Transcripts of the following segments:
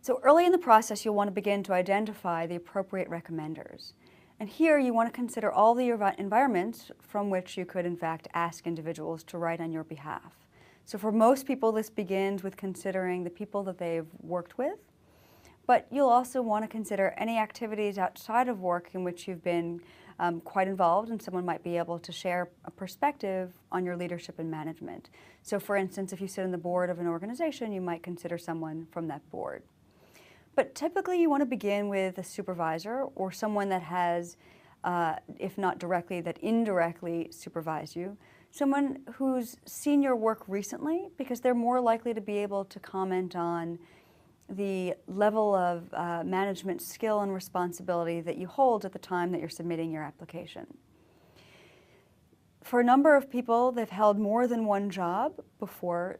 So early in the process, you'll want to begin to identify the appropriate recommenders. And here you want to consider all the environments from which you could in fact ask individuals to write on your behalf. So for most people, this begins with considering the people that they've worked with, but you'll also want to consider any activities outside of work in which you've been quite involved, and someone might be able to share a perspective on your leadership and management. So for instance, if you sit on the board of an organization, you might consider someone from that board. But typically you want to begin with a supervisor or someone that has, if not directly, that indirectly supervised you. Someone who's seen your work recently, because they're more likely to be able to comment on the level of management skill and responsibility that you hold at the time that you're submitting your application. For a number of people, they've held more than one job before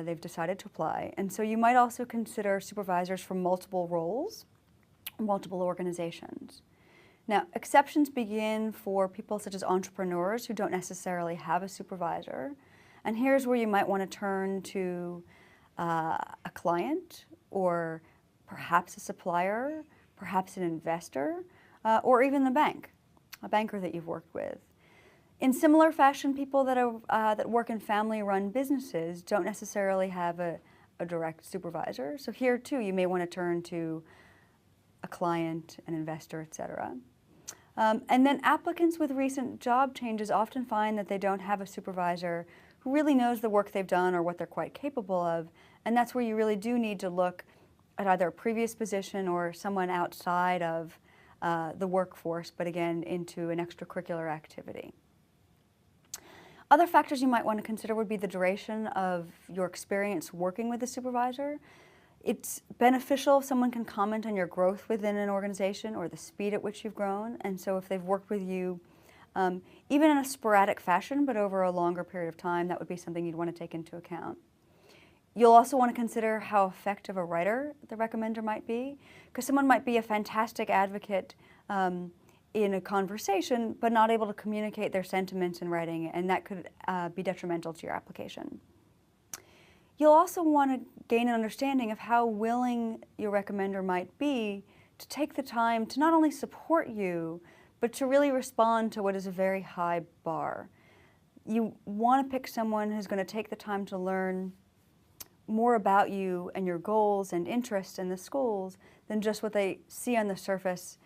they've decided to apply. And so you might also consider supervisors from multiple roles, multiple organizations. Now, exceptions begin for people such as entrepreneurs who don't necessarily have a supervisor. And here's where you might want to turn to a client, or perhaps a supplier, perhaps an investor, or even the bank, a banker that you've worked with. In similar fashion, people that work in family-run businesses don't necessarily have a direct supervisor. So here too, you may want to turn to a client, an investor, etc. And then applicants with recent job changes often find that they don't have a supervisor who really knows the work they've done or what they're quite capable of. And that's where you really do need to look at either a previous position or someone outside of the workforce, but again, into an extracurricular activity. Other factors you might want to consider would be the duration of your experience working with a supervisor. It's beneficial if someone can comment on your growth within an organization or the speed at which you've grown. And so if they've worked with you, even in a sporadic fashion, but over a longer period of time, that would be something you'd want to take into account. You'll also want to consider how effective a writer the recommender might be, because someone might be a fantastic advocate in a conversation, but not able to communicate their sentiments in writing, and that could be detrimental to your application. You'll also want to gain an understanding of how willing your recommender might be to take the time to not only support you, but to really respond to what is a very high bar. You want to pick someone who's going to take the time to learn more about you and your goals and interests in the schools than just what they see on the surface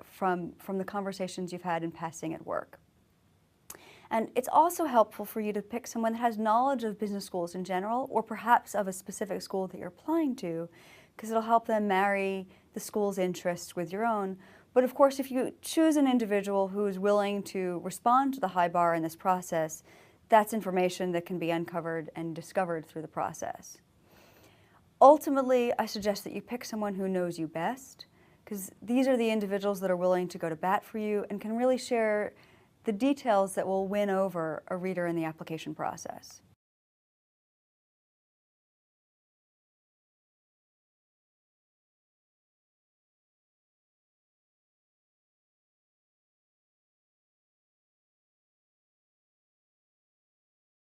from the conversations you've had in passing at work. And it's also helpful for you to pick someone that has knowledge of business schools in general, or perhaps of a specific school that you're applying to, because it'll help them marry the school's interests with your own. But of course, if you choose an individual who is willing to respond to the high bar in this process, that's information that can be uncovered and discovered through the process. Ultimately, I suggest that you pick someone who knows you best, because these are the individuals that are willing to go to bat for you and can really share the details that will win over a reader in the application process.